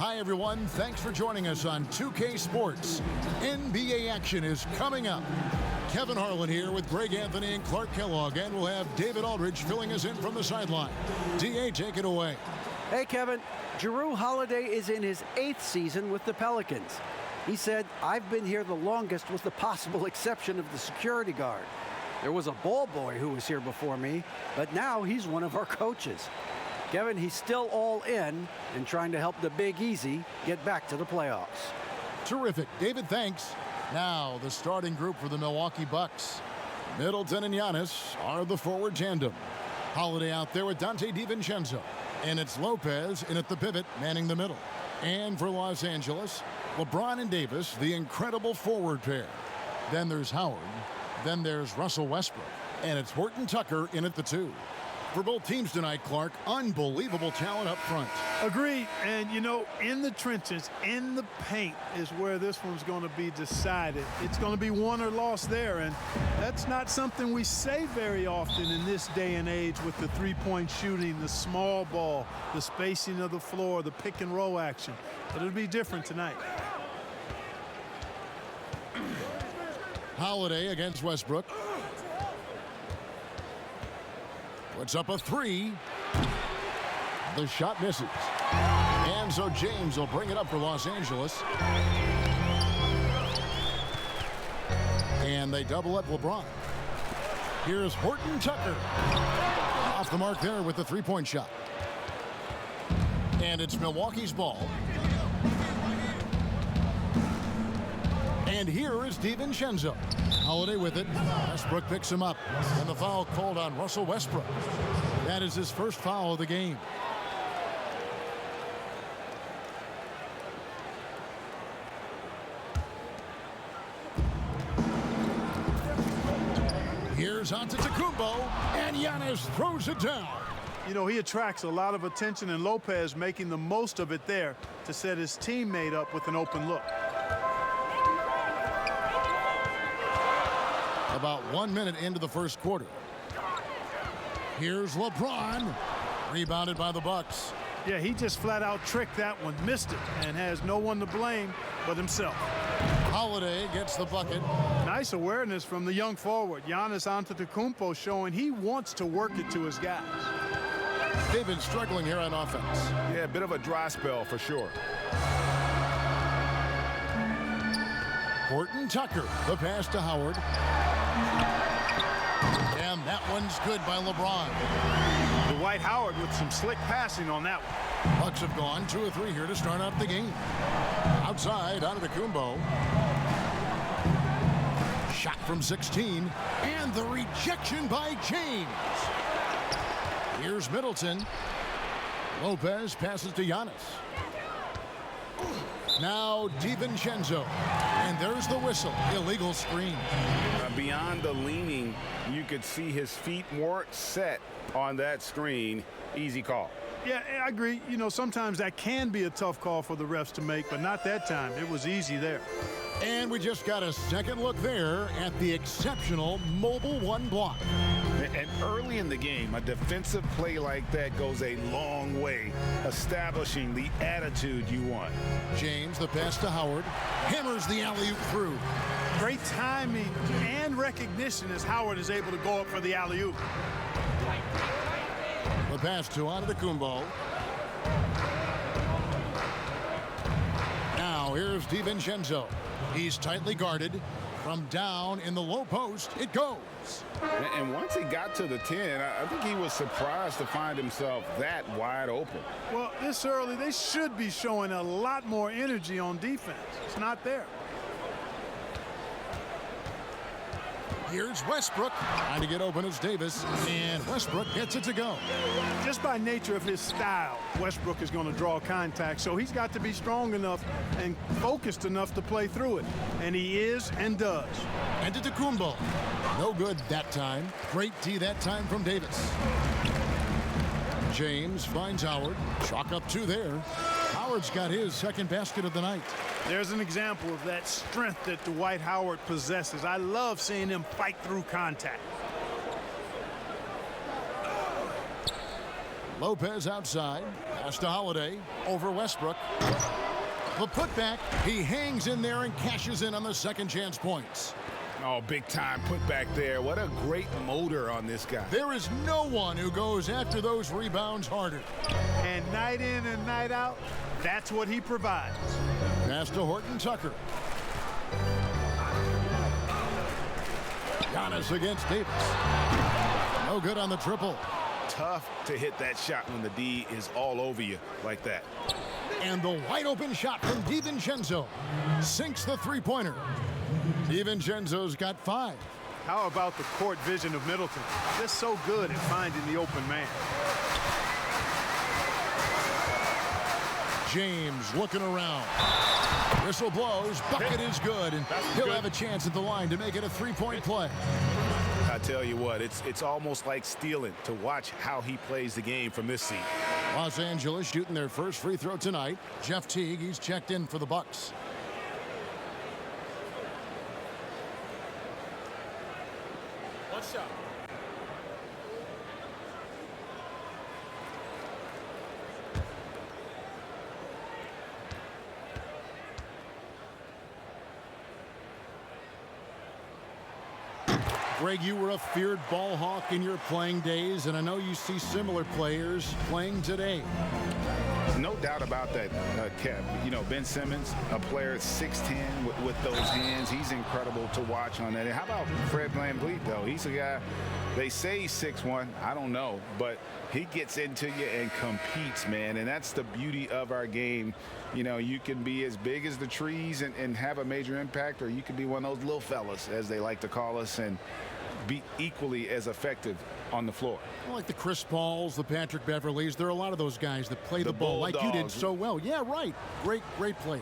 Hi, everyone. Thanks for joining us on 2K Sports. NBA action is coming up. Kevin Harlan here with Greg Anthony and Clark Kellogg, and we'll have David Aldridge filling us in from the sideline. D.A., take it away. Hey, Kevin. Jrue Holiday is in his 8th season with the Pelicans. He said, "I've been here the longest with the possible exception of the security guard. There was a ball boy who was here before me, but now he's one of our coaches." Kevin, he's still all in and trying to help the Big Easy get back to the playoffs. Terrific. David, thanks. Now, the starting group for the Milwaukee Bucks. Middleton and Giannis are the forward tandem. Holiday out there with Dante DiVincenzo. And it's Lopez in at the pivot, manning the middle. And for Los Angeles, LeBron and Davis, the incredible forward pair. Then there's Howard. Then there's Russell Westbrook. And it's Horton Tucker in at the 2. For both teams tonight, Clark, unbelievable talent up front. Agreed. And, you know, in the trenches, in the paint is where this one's going to be decided. It's going to be won or lost there, and that's not something we say very often in this day and age with the three-point shooting, the small ball, the spacing of the floor, the pick-and-roll action. But it'll be different tonight. Holiday against Westbrook. Puts up a 3. The shot misses. And so James will bring it up for Los Angeles. And they double up LeBron. Here's Horton Tucker. Off the mark there with the three-point shot. And it's Milwaukee's ball. And here is DiVincenzo. Holiday with it. Westbrook picks him up. And the foul called on Russell Westbrook. That is his first foul of the game. Here's Antetokounmpo, and Giannis throws it down. You know, he attracts a lot of attention, and Lopez making the most of it there to set his teammate up with an open look. About 1 minute into the first quarter. Here's LeBron. Rebounded by the Bucks. Yeah, he just flat out tricked that one, missed it, and has no one to blame but himself. Holiday gets the bucket. Nice awareness from the young forward. Giannis Antetokounmpo showing he wants to work it to his guys. They've been struggling here on offense. Yeah, a bit of a dry spell for sure. Horton Tucker, the pass to Howard. And that one's good by LeBron. Dwight Howard with some slick passing on that one. Bucks have gone 2 of 3 here to start out the game. Outside, Antetokounmpo. Shot from 16. And the rejection by James. Here's Middleton. Lopez passes to Giannis. Now DiVincenzo. And there's the whistle. Illegal screen. Beyond the leaning, you could see his feet weren't set on that screen. Easy call. Yeah, I agree. You know, sometimes that can be a tough call for the refs to make, but not that time. It was easy there. And we just got a second look there at the exceptional Mobile 1 block. And early in the game, a defensive play like that goes a long way, establishing the attitude you want. James, the pass to Howard, hammers the alley-oop through. Great timing and recognition as Howard is able to go up for the alley-oop. The pass to Antetokounmpo. Now here's DiVincenzo. He's tightly guarded. From down in the low post, it goes. And once he got to the 10, I think he was surprised to find himself that wide open. Well, this early, they should be showing a lot more energy on defense. It's not there. Here's Westbrook. Trying to get open as Davis. And Westbrook gets it to go. Just by nature of his style, Westbrook is going to draw contact, so he's got to be strong enough and focused enough to play through it. And he is and does. Antetokounmpo. No good that time. Great D that time from Davis. James finds Howard. Chalk up 2 there. Howard's got his second basket of the night. There's an example of that strength that Dwight Howard possesses. I love seeing him fight through contact. Lopez outside. Pass to Holiday. Over Westbrook. The putback. He hangs in there and cashes in on the second chance points. Oh, big time putback there. What a great motor on this guy. There is no one who goes after those rebounds harder. And night in and night out, that's what he provides. Pass to Horton Tucker. Giannis against Davis. No good on the triple. Tough to hit that shot when the D is all over you like that. And the wide open shot from DiVincenzo sinks the three-pointer. DiVincenzo's got 5. How about the court vision of Middleton? Just so good at finding the open man. James looking around. Whistle blows. Bucket is good. And he'll have a chance at the line to make it a three-point play. I tell you what, it's almost like stealing to watch how he plays the game from this seat. Los Angeles shooting their first free throw tonight. Jeff Teague, he's checked in for the Bucks. What's up? Greg, you were a feared ball hawk in your playing days, and I know you see similar players playing today. No doubt about that, Kev. You know, Ben Simmons, a player 6'10" with those hands. He's incredible to watch on that. And how about Fred VanVleet, though? He's a guy, they say he's 6'1". I don't know, but he gets into you and competes, man. And that's the beauty of our game. You know, you can be as big as the trees and have a major impact, or you can be one of those little fellas, as they like to call us, and be equally as effective on the floor. Like the Chris Pauls, the Patrick Beverleys, there are a lot of those guys that play the ball like you did so well. Yeah, right. Great players.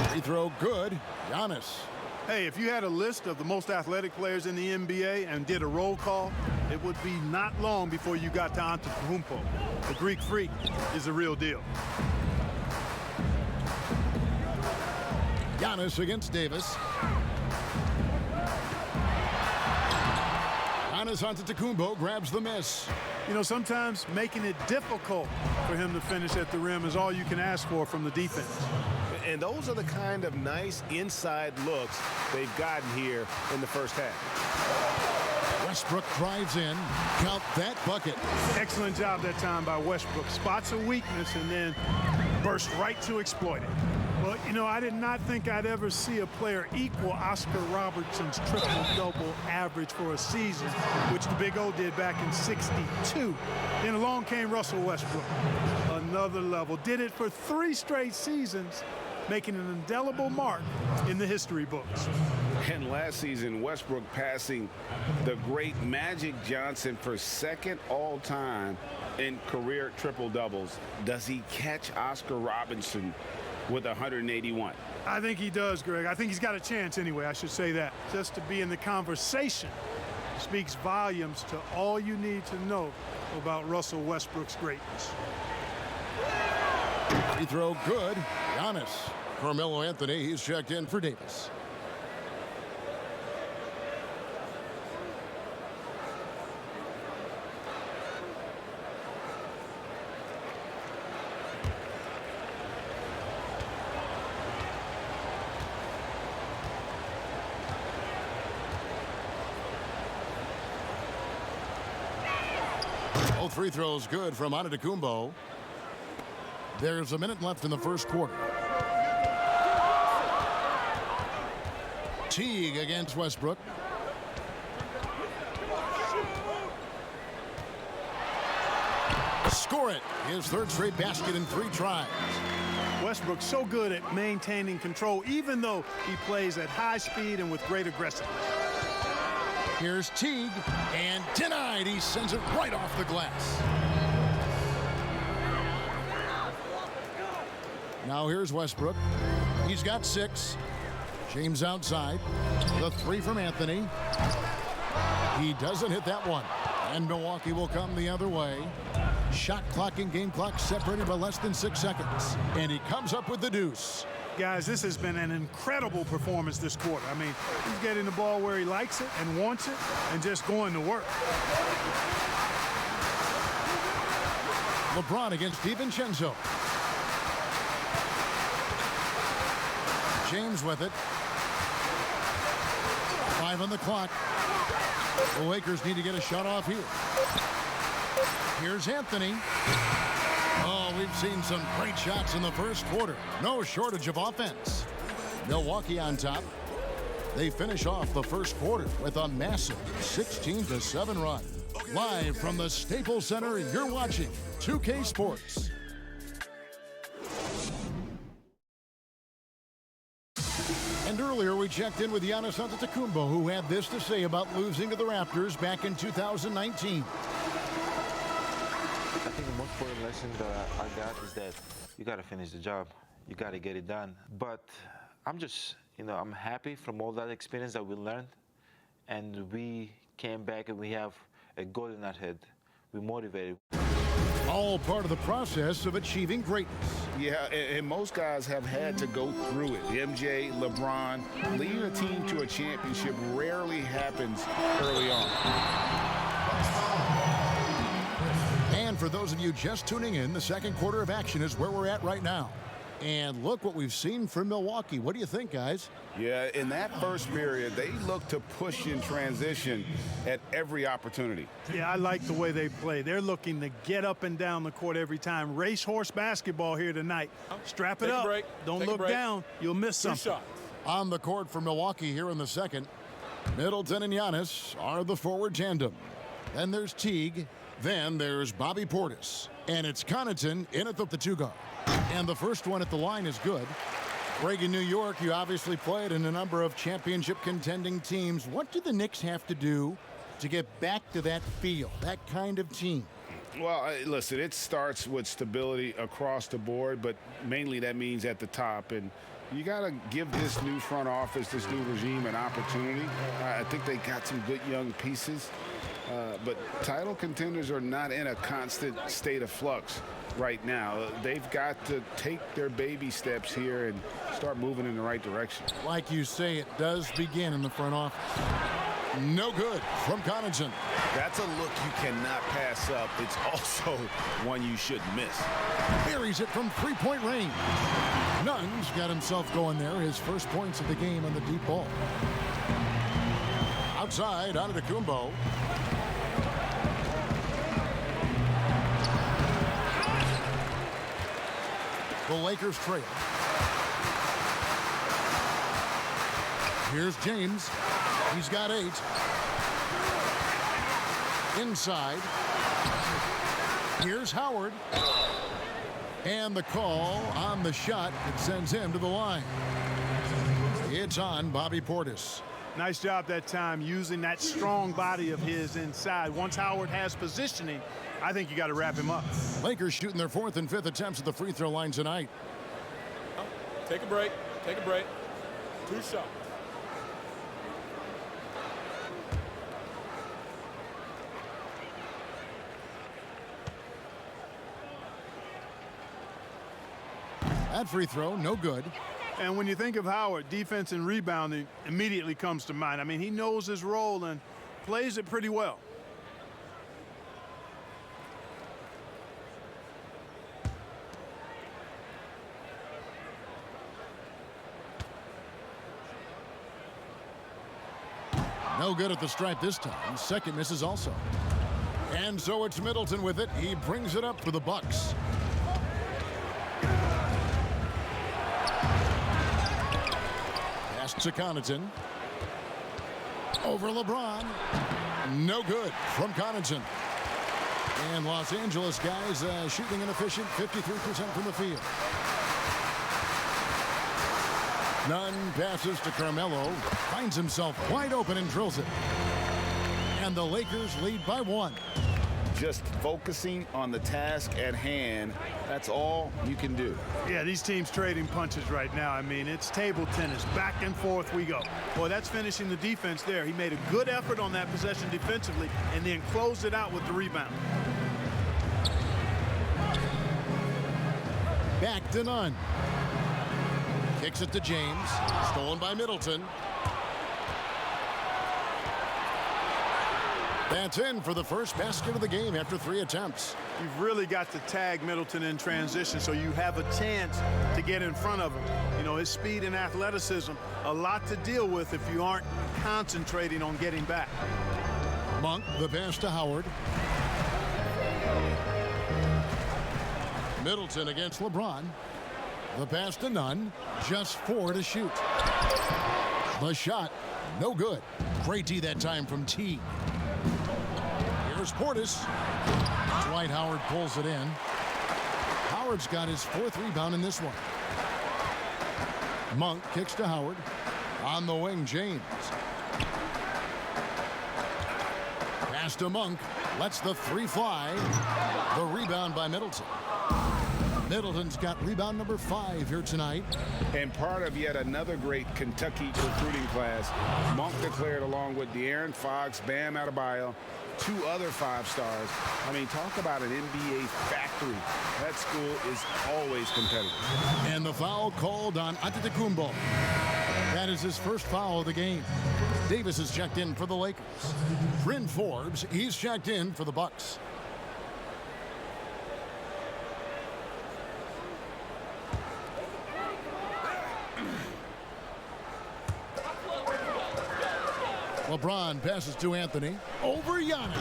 Free throw good. Giannis. Hey, if you had a list of the most athletic players in the NBA and did a roll call, it would be not long before you got to Antetokounmpo. The Greek freak is the real deal. Giannis against Davis. Giannis Antetokounmpo grabs the miss. You know, sometimes making it difficult for him to finish at the rim is all you can ask for from the defense. And those are the kind of nice inside looks they've gotten here in the first half. Westbrook drives in. Count that bucket. Excellent job that time by Westbrook. Spots a weakness and then burst right to exploit it. Well, you know, I did not think I'd ever see a player equal Oscar Robertson's triple-double average for a season, which the Big O did back in '62. Then along came Russell Westbrook. Another level. Did it for 3 straight seasons, making an indelible mark in the history books. And last season, Westbrook passing the great Magic Johnson for second all-time in career triple-doubles. Does he catch Oscar Robertson with 181? I think he does, Greg. I think he's got a chance anyway, I should say that. Just to be in the conversation speaks volumes to all you need to know about Russell Westbrook's greatness. Free throw good. Giannis. Carmelo Anthony, he's checked in for Davis. Both free throws good from Antetokounmpo. There's a minute left in the first quarter. Teague against Westbrook. Score it. His third straight basket in 3 tries. Westbrook's so good at maintaining control, even though he plays at high speed and with great aggressiveness. Here's Teague, and denied. He sends it right off the glass. Now here's Westbrook. He's got 6. James outside. The 3 from Anthony. He doesn't hit that one. And Milwaukee will come the other way. Shot clock and game clock separated by less than 6 seconds. And he comes up with the deuce. Guys, this has been an incredible performance this quarter. I mean, he's getting the ball where he likes it and wants it and just going to work. LeBron against DiVincenzo. James with it. 5 on the clock. The Lakers need to get a shot off here. Here's Anthony. Oh, we've seen some great shots in the first quarter. No shortage of offense. Milwaukee on top. They finish off the first quarter with a massive 16-7 run. Live from the Staples Center, you're watching 2K Sports. And earlier we checked in with Giannis Antetokounmpo, who had this to say about losing to the Raptors back in 2019. I think the most important lesson that I got is that you got to finish the job. You got to get it done. But I'm just, I'm happy from all that experience that we learned. And we came back and we have a goal in our head. We're motivated. All part of the process of achieving greatness. Yeah, and most guys have had to go through it. MJ, LeBron, leading a team to a championship rarely happens early on. And for those of you just tuning in, the second quarter of action is where we're at right now. And look what we've seen from Milwaukee. What do you think, guys? Yeah, in that first period, they look to push in transition at every opportunity. Yeah, I like the way they play. They're looking to get up and down the court every time. Racehorse basketball here tonight. Strap it up. Don't look down. You'll miss something. On the court for Milwaukee here in the second, Middleton and Giannis are the forward tandem. Then there's Teague. Then there's Bobby Portis. And it's Connaughton in at the 2 guard. And the first one at the line is good. Greg, in New York, you obviously played in a number of championship contending teams. What do the Knicks have to do to get back to that feel, that kind of team? Well, listen, it starts with stability across the board, but mainly that means at the top. And you got to give this new front office, this new regime, an opportunity. I think they got some good young pieces. But title contenders are not in a constant state of flux right now. They've got to take their baby steps here and start moving in the right direction. Like you say, it does begin in the front office. No good from Connaughton. That's a look you cannot pass up. It's also one you shouldn't miss. Buries it from three-point range. Nunn's got himself going there. His first points of the game on the deep ball. Outside, Antetokounmpo. The Lakers trail. Here's James. He's got 8. Inside. Here's Howard. And the call on the shot that sends him to the line. It's on Bobby Portis. Nice job that time using that strong body of his inside. Once Howard has positioning, I think you got to wrap him up. Lakers shooting their 4th and 5th attempts at the free throw line tonight. Take a break. Take a break. 2 shots. That free throw, no good. And when you think of Howard, defense and rebounding immediately comes to mind. I mean, he knows his role and plays it pretty well. No good at the stripe this time. Second misses also. And so it's Middleton with it. He brings it up for the Bucks. Pass to Connaughton. Over LeBron. No good from Connaughton. And Los Angeles guys shooting an efficient 53% from the field. Nunn passes to Carmelo. Finds himself wide open and drills it. And the Lakers lead by 1. Just focusing on the task at hand, that's all you can do. Yeah, these teams trading punches right now. I mean, it's table tennis. Back and forth we go. Boy, that's finishing the defense there. He made a good effort on that possession defensively and then closed it out with the rebound. Back to Nunn. Kicks it to James. Stolen by Middleton. That's in for the first basket of the game after 3 attempts. You've really got to tag Middleton in transition so you have a chance to get in front of him. You know, his speed and athleticism, a lot to deal with if you aren't concentrating on getting back. Monk, the pass to Howard. Middleton against LeBron. The pass to Nunn. Just 4 to shoot. The shot, no good. Great D that time from T. Here's Portis. Dwight Howard pulls it in. Howard's got his 4th rebound in this one. Monk kicks to Howard. On the wing, James. Pass to Monk. Lets the 3 fly. The rebound by Middleton. Middleton's got rebound number 5 here tonight. And part of yet another great Kentucky recruiting class. Monk declared along with De'Aaron Fox, Bam Adebayo, 2 other 5-stars. I mean, talk about an NBA factory. That school is always competitive. And the foul called on Antetokounmpo. That is his first foul of the game. Davis is checked in for the Lakers. Bryn Forbes, he's checked in for the Bucks. LeBron passes to Anthony. Over Giannis.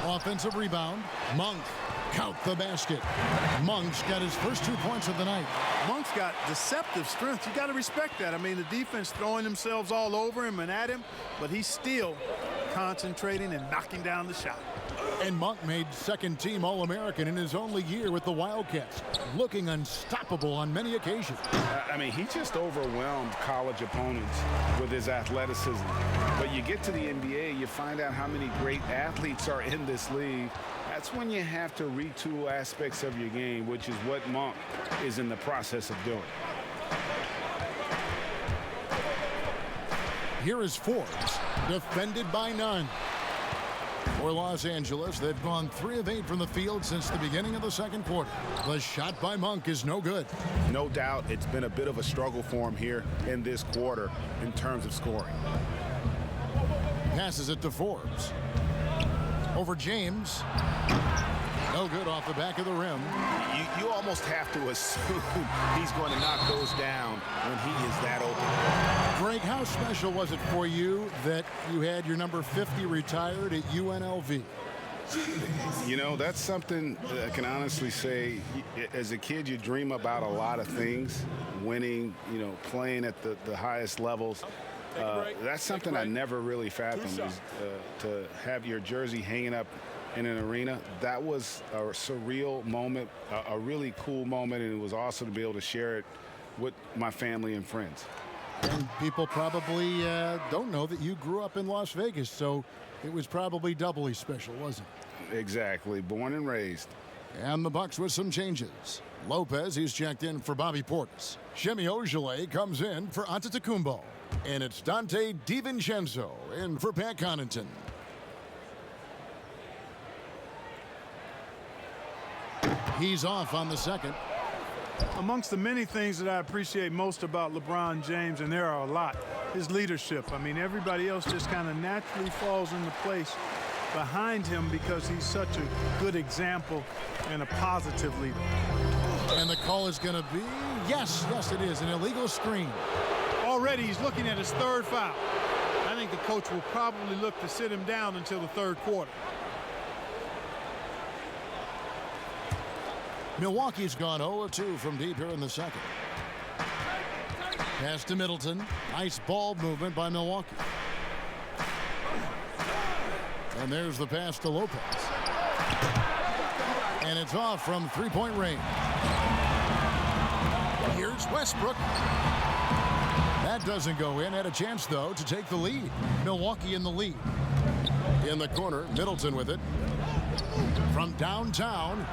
Offensive rebound. Monk. Count the basket. Monk's got his first 2 points of the night. Monk's got deceptive strength. You got to respect that. I mean, the defense throwing themselves all over him and at him, but he's still concentrating and knocking down the shot. And Monk made second-team All-American in his only year with the Wildcats, looking unstoppable on many occasions. I mean, he just overwhelmed college opponents with his athleticism. But you get to the NBA, you find out how many great athletes are in this league. That's when you have to retool aspects of your game, which is what Monk is in the process of doing. Here is Forbes, defended by Nunn. For Los Angeles, they've gone 3 of 8 from the field since the beginning of the second quarter. The shot by Monk is no good. No doubt it's been a bit of a struggle for him here in this quarter in terms of scoring. Passes it to Forbes. Over James. No good off the back of the rim. You almost have to assume he's going to knock those down when he is that open. Greg, how special was it for you that you had your number 50 retired at UNLV? You know, that's something that I can honestly say. As a kid, you dream about a lot of things, winning, you know, playing at the highest levels. That's something I never really fathomed, is to have your jersey hanging up in an arena. That was a surreal moment, a really cool moment, and it was awesome to be able to share it with my family and friends. And people probably don't know that you grew up in Las Vegas, so it was probably doubly special, wasn't it? Exactly. Born and raised. And the Bucks with some changes. Lopez, he's checked in for Bobby Portis. Shemi Ojeleye comes in for Antetokounmpo. And it's Dante DiVincenzo in for Pat Connaughton. He's off on the second. Amongst the many things that I appreciate most about LeBron James, and there are a lot, his leadership. I mean, everybody else just kind of naturally falls into place behind him because he's such a good example and a positive leader. And the call is going to be, yes, it is, an illegal screen. Already he's looking at his 3rd foul. I think the coach will probably look to sit him down until the 3rd quarter. Milwaukee's gone 0-2 from deep here in the second. Pass to Middleton. Nice ball movement by Milwaukee. And there's the pass to Lopez. And it's off from 3-point range. Here's Westbrook. That doesn't go in. Had a chance, though, to take the lead. Milwaukee in the lead. In the corner, Middleton with it. From downtown.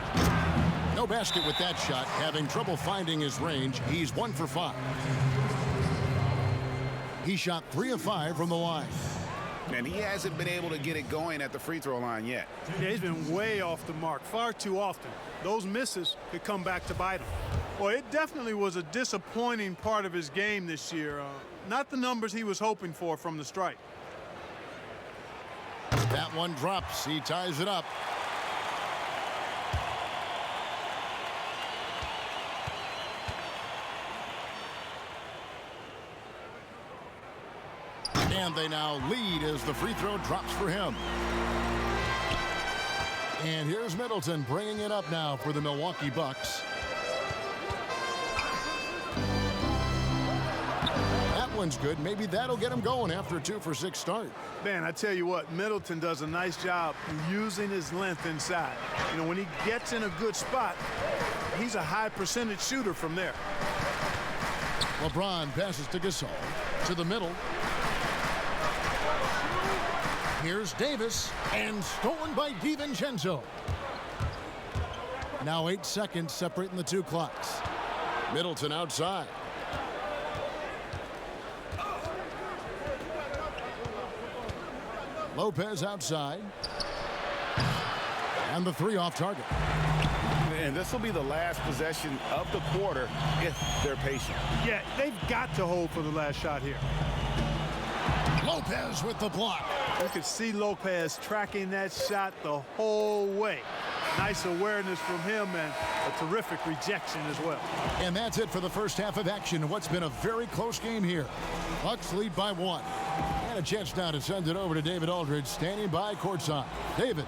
No basket with that shot. Having trouble finding his range. He's 1 for 5. He shot 3 of 5 from the line. And he hasn't been able to get it going at the free throw line yet. Yeah, he's been way off the mark far too often. Those misses could come back to bite him. Well, it definitely was a disappointing part of his game this year. Not the numbers he was hoping for from the stripe. That one drops. He ties it up. And they now lead as the free throw drops for him. And here's Middleton bringing it up now for the Milwaukee Bucks. That one's good. Maybe that'll get him going after a 2-for-6 start. Man, I tell you what, Middleton does a nice job using his length inside. You know, when he gets in a good spot, he's a high percentage shooter from there. LeBron passes to Gasol. To the middle. Here's Davis, and stolen by DiVincenzo. Now 8 seconds separating the two clocks. Middleton outside. Lopez outside. And the three off target. And this will be the last possession of the quarter if they're patient. Yeah, they've got to hold for the last shot here. Lopez with the block. You could see Lopez tracking that shot the whole way. Nice awareness from him and a terrific rejection as well. And that's it for the first half of action. What's been a very close game here. Bucks lead by 1. And a chance now to send it over to David Aldridge, standing by courtside. David.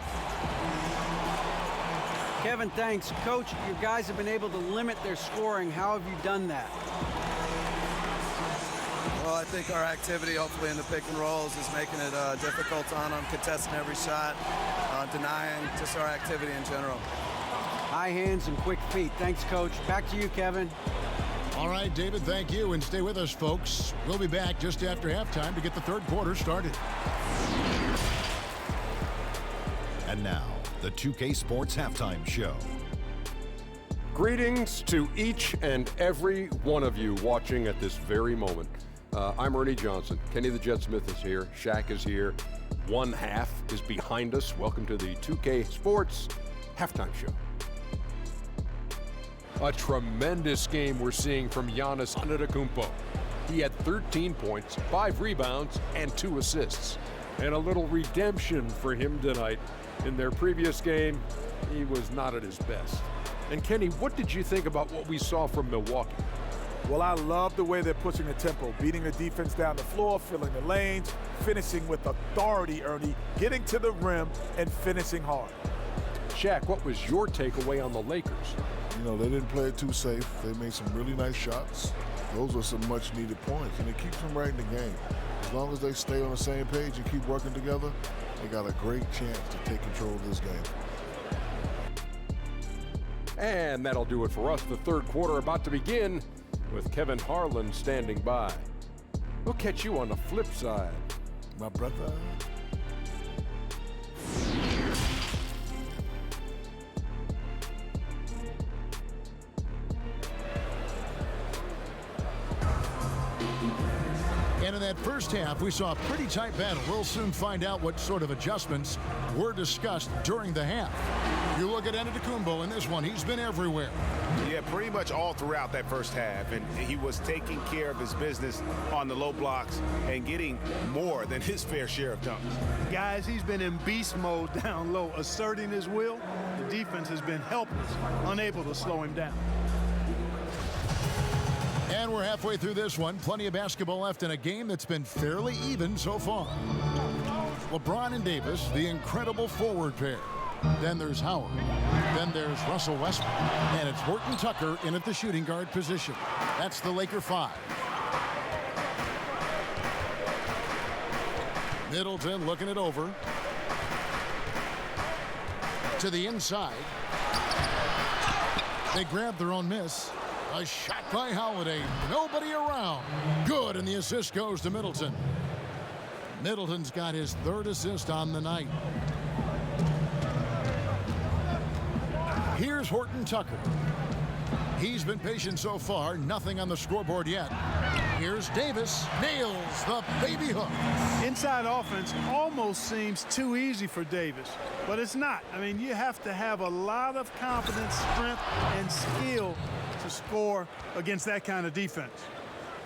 Kevin, thanks. Coach, your guys have been able to limit their scoring. How have you done that? Well, I think our activity, hopefully in the pick and rolls, is making it difficult on them, contesting every shot, denying, just our activity in general. High hands and quick feet. Thanks, Coach. Back to you, Kevin. All right, David, thank you. And stay with us, folks. We'll be back just after halftime to get the third quarter started. And now, the 2K Sports Halftime Show. Greetings to each and every one of you watching at this very moment. I'm Ernie Johnson. Kenny the Jet Smith is here. Shaq is here. One half is behind us. Welcome to the 2K Sports Halftime Show. A tremendous game we're seeing from Giannis Antetokounmpo. He had 13 points, 5 rebounds, and 2 assists. And a little redemption for him tonight. In their previous game, he was not at his best. And Kenny, what did you think about what we saw from Milwaukee? Well, I love the way they're pushing the tempo, beating the defense down the floor, filling the lanes, finishing with authority, Ernie, getting to the rim and finishing hard. Shaq, what was your takeaway on the Lakers? You know, they didn't play it too safe. They made some really nice shots. Those were some much-needed points, and it keeps them right in the game. As long as they stay on the same page and keep working together, they got a great chance to take control of this game. And that'll do it for us. The third quarter about to begin with Kevin Harlan standing by. We'll catch you on the flip side, my brother. And in that first half, we saw a pretty tight battle. We'll soon find out what sort of adjustments were discussed during the half. You look at Antetokounmpo in this one, he's been everywhere. Yeah, pretty much all throughout that first half, and he was taking care of his business on the low blocks and getting more than his fair share of dunks. Guys, he's been in beast mode down low, asserting his will. The defense has been helpless, unable to slow him down. And we're halfway through this one. Plenty of basketball left in a game that's been fairly even so far. LeBron and Davis, the incredible forward pair. Then there's Howard. Then there's Russell Westbrook. And it's Horton Tucker in at the shooting guard position. That's the Laker 5. Middleton looking it over. To the inside. They grab their own miss. A shot by Holiday. Nobody around. Good, and the assist goes to Middleton. Middleton's got his third assist on the night. Here's Horton Tucker. He's been patient so far. Nothing on the scoreboard yet. Here's Davis. Nails the baby hook. Inside offense almost seems too easy for Davis, but it's not. I mean, you have to have a lot of confidence, strength, and skill to score against that kind of defense.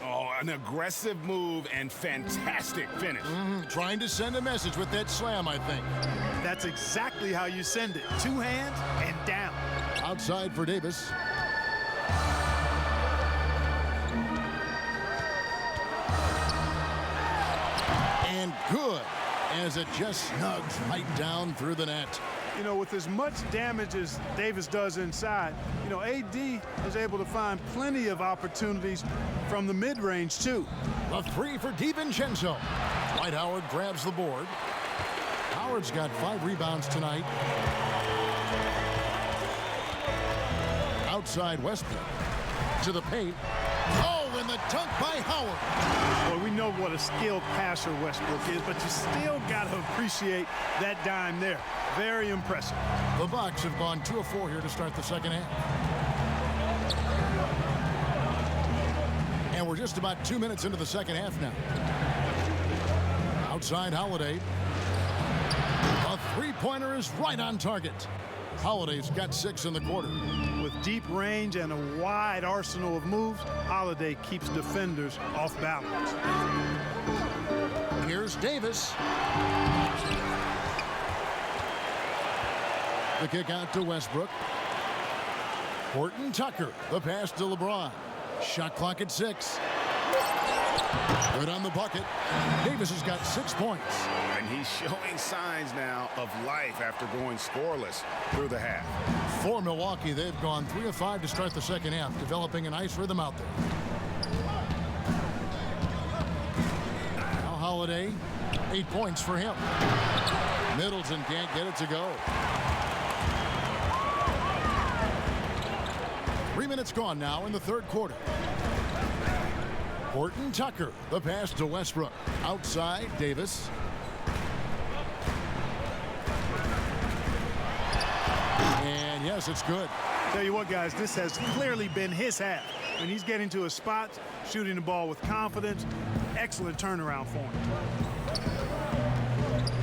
Oh, an aggressive move and fantastic finish. Trying to send a message with that slam, I think. That's exactly how you send it. Two hands and down. Outside for Davis. And good, as it just snugs right down through the net. You know, with as much damage as Davis does inside, you know, AD is able to find plenty of opportunities from the mid-range, too. A three for DiVincenzo. Dwight Howard grabs the board. Howard's got 5 rebounds tonight. Outside Westbrook. To the paint. Oh, and the dunk by Howard. Well, we know what a skilled passer Westbrook is, but you still got to appreciate that dime there. Very impressive. The Bucks have gone 2 of 4 here to start the second half. And we're just about 2 minutes into the second half now. Outside Holiday. A three-pointer is right on target. Holiday's got 6 in the quarter. With deep range and a wide arsenal of moves, Holiday keeps defenders off balance. Here's Davis. The kick out to Westbrook. Horton Tucker, the pass to LeBron. Shot clock at 6. Good on the bucket. Davis has got 6 points. And he's showing signs now of life after going scoreless through the half. For Milwaukee, they've gone 3 of 5 to start the second half, developing a nice rhythm out there. Now Holiday, 8 points for him. Middleton can't get it to go. 3 minutes gone now in the third quarter. Horton Tucker, the pass to Westbrook. Outside, Davis. And yes, it's good. Tell you what, guys, this has clearly been his half. When he's getting to his spots, shooting the ball with confidence, excellent turnaround for him.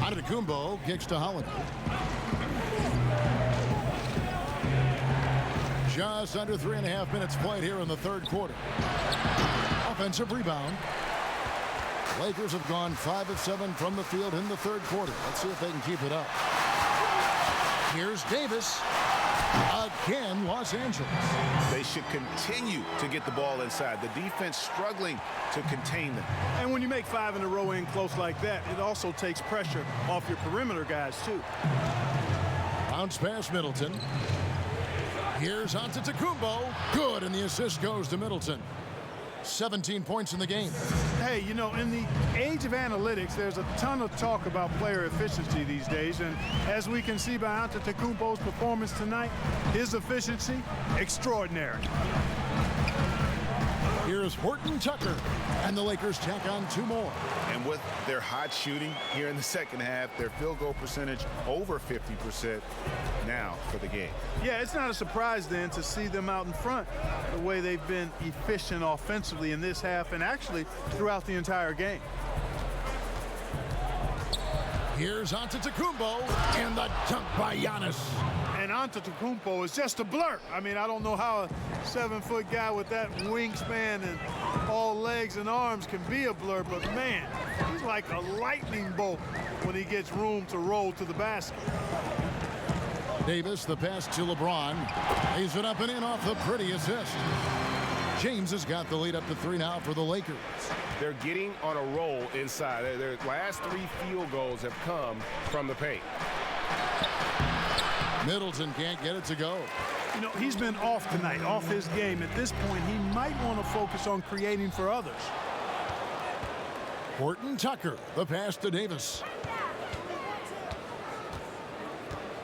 Antetokounmpo kicks to Holiday. Just under 3.5 minutes played here in the third quarter. Offensive rebound. Lakers have gone 5 of 7 from the field in the third quarter. Let's see if they can keep it up. Here's Davis. Again, Los Angeles. They should continue to get the ball inside. The defense struggling to contain them. And when you make 5 in a row in close like that, it also takes pressure off your perimeter guys, too. Bounce pass Middleton. Here's Antetokounmpo. Good, and the assist goes to Middleton. 17 points in the game. Hey, you know, in the age of analytics, there's a ton of talk about player efficiency these days, and as we can see by Antetokounmpo's performance tonight, his efficiency, extraordinary. Here's Horton Tucker, and the Lakers tack on 2 more. And with their hot shooting here in the second half, their field goal percentage over 50% now for the game. Yeah, it's not a surprise then to see them out in front the way they've been efficient offensively in this half and actually throughout the entire game. Here's Antetokounmpo, and the dunk by Giannis. And Antetokounmpo is just a blur. I mean, I don't know how a 7-foot guy with that wingspan and all legs and arms can be a blur, but man, he's like a lightning bolt when he gets room to roll to the basket. Davis, the pass to LeBron. Lays it up and in off the pretty assist. James has got the lead up to 3 now for the Lakers. They're getting on a roll inside. Their last 3 field goals have come from the paint. Middleton can't get it to go. You know, he's been off tonight, off his game. At this point, he might want to focus on creating for others. Horton Tucker, the pass to Davis.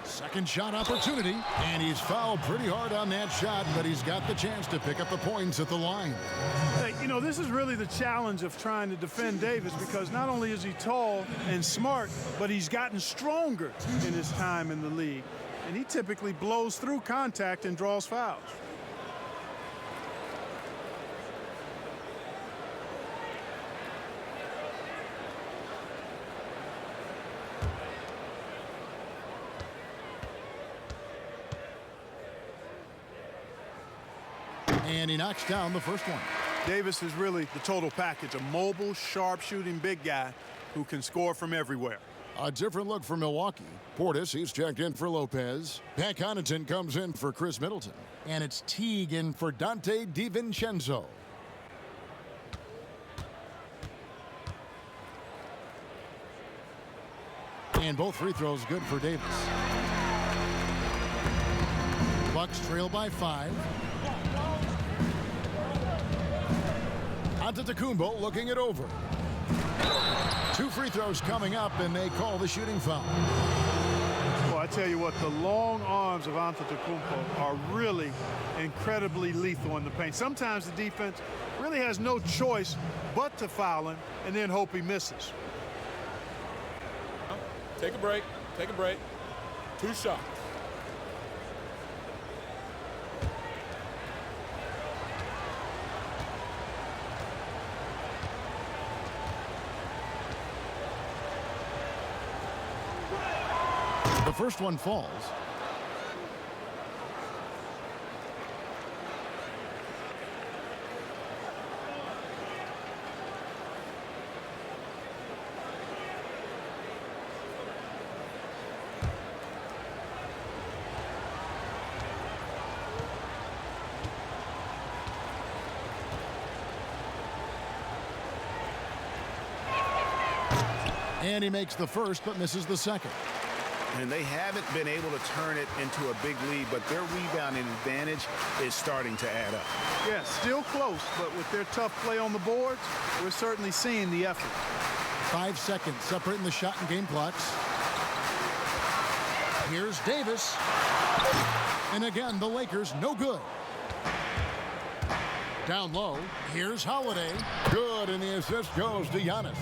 Second shot opportunity, and he's fouled pretty hard on that shot, but he's got the chance to pick up the points at the line. Hey, you know, this is really the challenge of trying to defend Davis, because not only is he tall and smart, but he's gotten stronger in his time in the league. And he typically blows through contact and draws fouls. And he knocks down the first one. Davis is really the total package, a mobile, sharp-shooting big guy who can score from everywhere. A different look for Milwaukee. Portis, he's checked in for Lopez. Pat Connaughton comes in for Chris Middleton. And it's Teague in for Dante DiVincenzo. And both free throws good for Davis. Bucks trail by 5. Antetokounmpo looking it over. 2 free throws coming up, and they call the shooting foul. Well, I tell you what, the long arms of Antetokounmpo are really incredibly lethal in the paint. Sometimes the defense really has no choice but to foul him and then hope he misses. Take a break. Take a break. 2 shots. The first one falls. And he makes the first but misses the second. And they haven't been able to turn it into a big lead, but their rebounding advantage is starting to add up. Yeah, still close, but with their tough play on the boards, we're certainly seeing the effort. 5 seconds separating the shot and game clocks. Here's Davis. And again, the Lakers no good. Down low, here's Holiday. Good, and the assist goes to Giannis.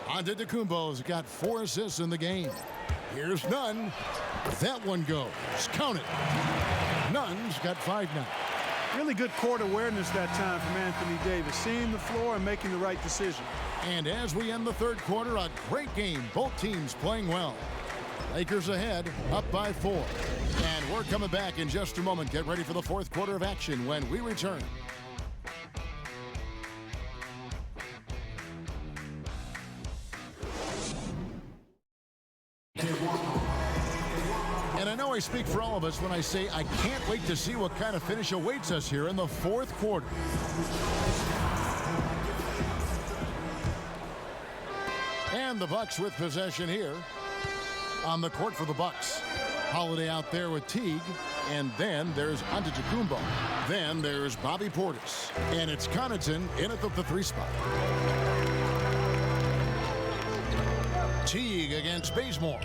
Antetokounmpo's got 4 assists in the game. Here's Nunn. That one goes. Count it. Nunn's got 5 now. Really good court awareness that time from Anthony Davis, seeing the floor and making the right decision. And as we end the third quarter, a great game. Both teams playing well. Lakers ahead, up by 4. And we're coming back in just a moment. Get ready for the fourth quarter of action when we return. And I know I speak for all of us when I say I can't wait to see what kind of finish awaits us here in the fourth quarter. And the Bucks with possession here on the court for the Bucks. Holiday out there with Teague, and then there's Antetokounmpo. Then there's Bobby Portis, and it's Connaughton in at the 3 spot. Teague against Bazemore.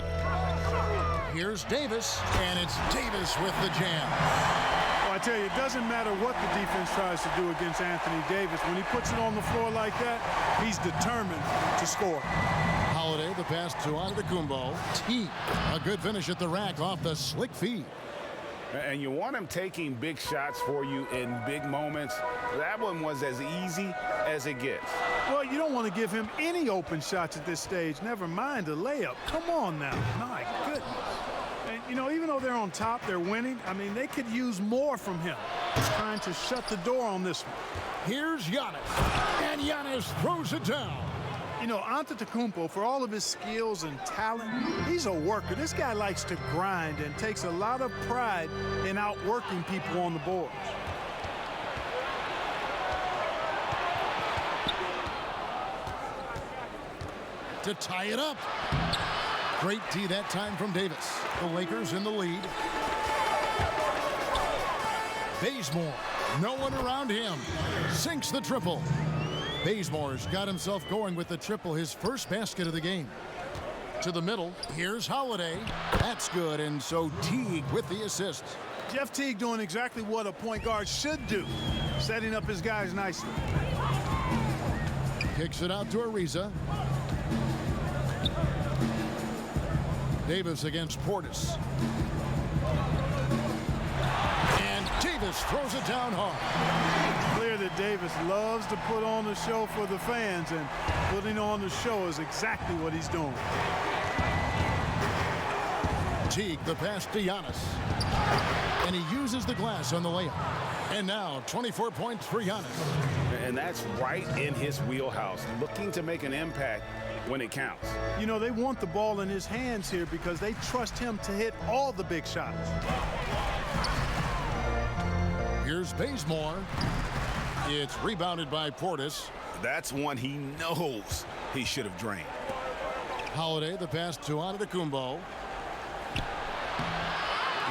Here's Davis, and it's Davis with the jam. Well, I tell you, it doesn't matter what the defense tries to do against Anthony Davis. When he puts it on the floor like that, he's determined to score. Holiday, the pass to Antetokounmpo. Teague, a good finish at the rack off the slick feed. And you want him taking big shots for you in big moments. That one was as easy as it gets. Well, you don't want to give him any open shots at this stage, never mind a layup. Come on now. My goodness. And, you know, even though they're on top, they're winning. I mean, they could use more from him. He's trying to shut the door on this one. Here's Giannis, and Giannis throws it down. You know, Antetokounmpo, for all of his skills and talent, he's a worker. This guy likes to grind and takes a lot of pride in outworking people on the boards. To tie it up. Great D that time from Davis. The Lakers in the lead. Bazemore, no one around him. Sinks the triple. Bazemore's got himself going with the triple, his first basket of the game. To the middle, here's Holiday. That's good, and so Teague with the assist. Jeff Teague doing exactly what a point guard should do, setting up his guys nicely. Kicks it out to Ariza. Davis against Portis. And Davis throws it down hard. Clear that Davis loves to put on the show for the fans, and putting on the show is exactly what he's doing. Teague, the pass to Giannis. And he uses the glass on the layup. And now 24 points for Giannis. And that's right in his wheelhouse, looking to make an impact when it counts. You know, they want the ball in his hands here because they trust him to hit all the big shots. Here's Bazemore. It's rebounded by Portis. That's one he knows he should have drained. Holiday, the pass to Antetokounmpo.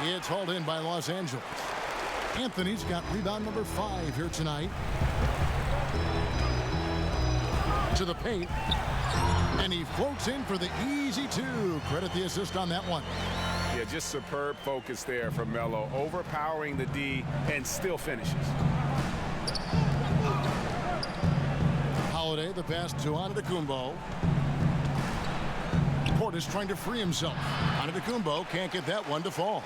It's hauled in by Los Angeles. Anthony's got rebound number 5 here tonight. To the paint. And he floats in for the easy 2. Credit the assist on that one. Yeah, just superb focus there from Melo, overpowering the D and still finishes. Holiday, the pass to Antetokounmpo. Portis trying to free himself. Antetokounmpo can't get that one to fall.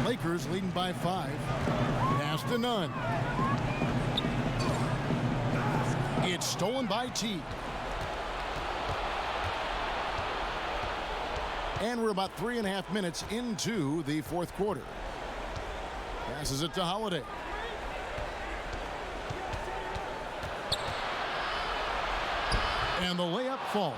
Lakers leading by 5. Pass to Nunn. It's stolen by T. And we're about 3.5 minutes into the 4th quarter. Passes it to Holiday. And the layup falls.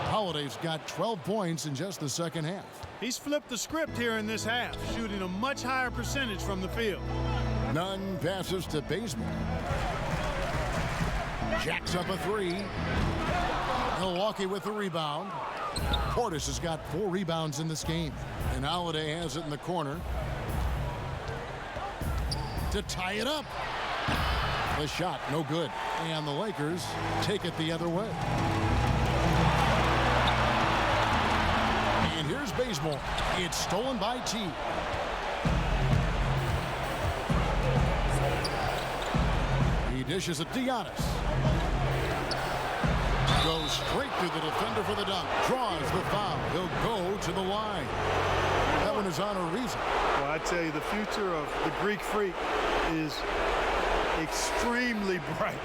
Holiday's got 12 points in just the second half. He's flipped the script here in this half, shooting a much higher percentage from the field. Nunn passes to Bazemore. Jacks up a 3. Milwaukee with the rebound. Portis has got 4 rebounds in this game. And Holiday has it in the corner to tie it up. The shot, no good. And the Lakers take it the other way. And here's Bazemore. It's stolen by T. He dishes it to Giannis. Goes straight through the defender for the dunk. Draws the foul. He'll go to the line. That one is on a reason. Well, I tell you, the future of the Greek Freak is extremely bright.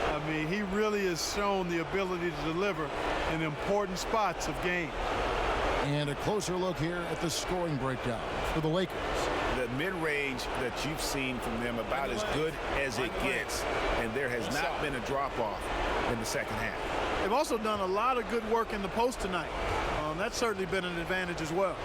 I mean, he really has shown the ability to deliver in important spots of game. And a closer look here at the scoring breakdown for the Lakers. The mid-range that you've seen from them about as good as it gets, and there has not been a drop-off in the second half. They've also done a lot of good work in the post tonight. That's certainly been an advantage as well.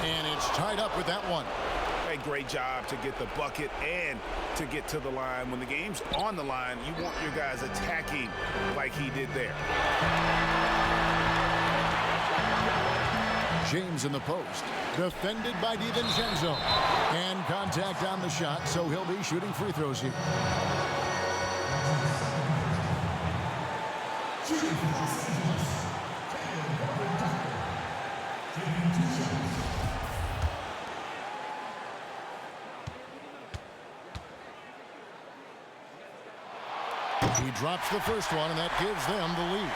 And it's tied up with that one. A great job to get the bucket and to get to the line. When the game's on the line, you want your guys attacking like he did there. James in the post. Defended by DiVincenzo. And contact on the shot, so he'll be shooting free throws here. He drops the first one, and that gives them the lead.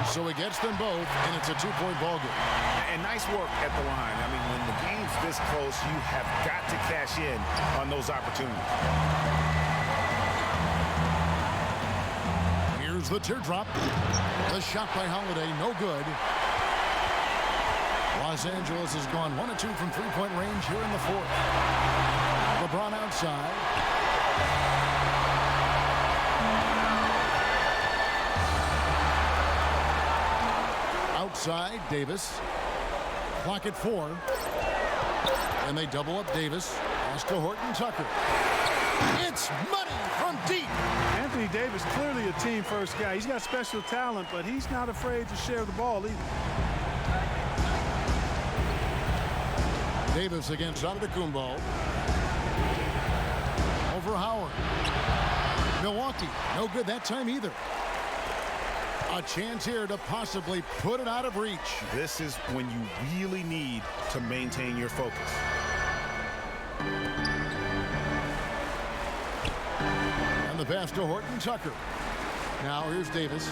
So he gets them both, and it's a 2-point ball game. And nice work at the line. I mean, when the game's this close, you have got to cash in on those opportunities. Here's the teardrop. The shot by Holiday, no good. Los Angeles has gone 1 of 2 from 3-point range here in the 4th. LeBron outside. Outside, Davis. Clock at 4. And they double up Davis. Pass to Horton Tucker. It's money from deep. Anthony Davis, clearly a team-first guy. He's got special talent, but he's not afraid to share the ball either. Davis against Antetokounmpo. Over Howard. Milwaukee, no good that time either. A chance here to possibly put it out of reach. This is when you really need to maintain your focus. And the pass to Horton Tucker. Now here's Davis.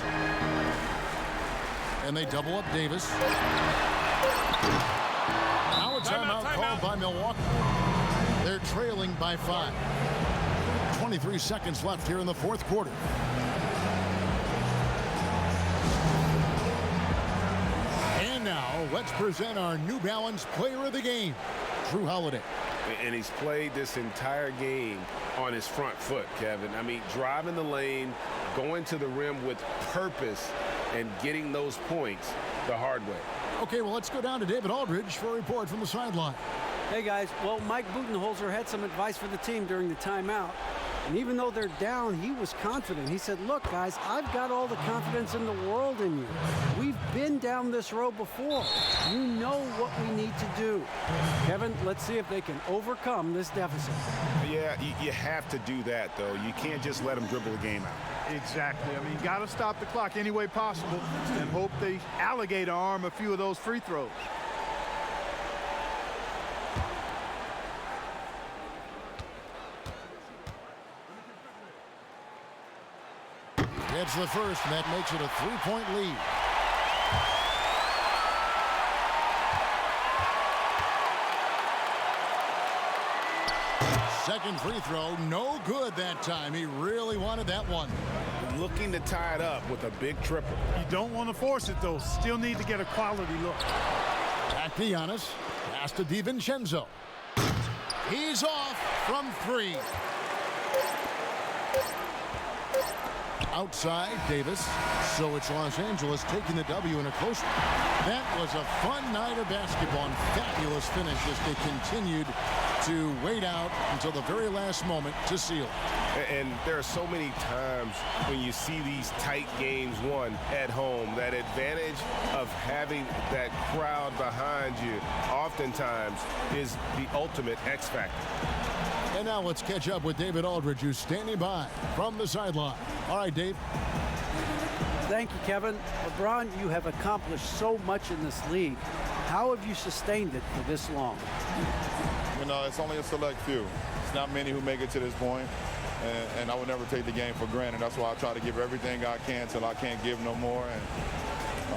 And they double up Davis. Now a timeout called by Milwaukee. They're trailing by 5. 23 seconds left here in the fourth quarter. And now let's present our New Balance Player of the Game, Jrue Holiday. And he's played this entire game on his front foot, Kevin. I mean, driving the lane, going to the rim with purpose, and getting those points the hard way. Okay, well, let's go down to David Aldridge for a report from the sideline. Hey, guys. Well, Mike Budenholzer had some advice for the team during the timeout. And even though they're down, he was confident. He said, look, guys, I've got all the confidence in the world in you. We've been down this road before. You know what we need to do. Kevin, let's see if they can overcome this deficit. Yeah, you have to do that, though. You can't just let them dribble the game out. Exactly. I mean, you got to stop the clock any way possible and hope they alligator arm a few of those free throws. It's the first, and that makes it a 3-point lead. Second free throw, no good that time. He really wanted that one. Looking to tie it up with a big triple. You don't want to force it, though. Still need to get a quality look. Back to Giannis. Pass to DiVincenzo. He's off from 3. Outside, Davis. So it's Los Angeles taking the W in a close one. That was a fun night of basketball and fabulous finish as they continued to wait out until the very last moment to seal it. And there are so many times when you see these tight games won at home, that advantage of having that crowd behind you oftentimes is the ultimate X factor. And now let's catch up with David Aldridge, who's standing by from the sideline. All right, Dave. Thank you, Kevin. LeBron, you have accomplished so much in this league. How have you sustained it for this long? You know, it's only a select few. It's not many who make it to this point, and I would never take the game for granted. That's why I try to give everything I can till I can't give no more. And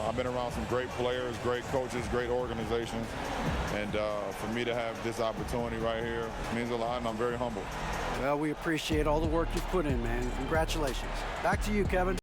I've been around some great players, great coaches, great organizations, and for me to have this opportunity right here means a lot, and I'm very humbled. Well, we appreciate all the work you've put in, man. Congratulations. Back to you, Kevin.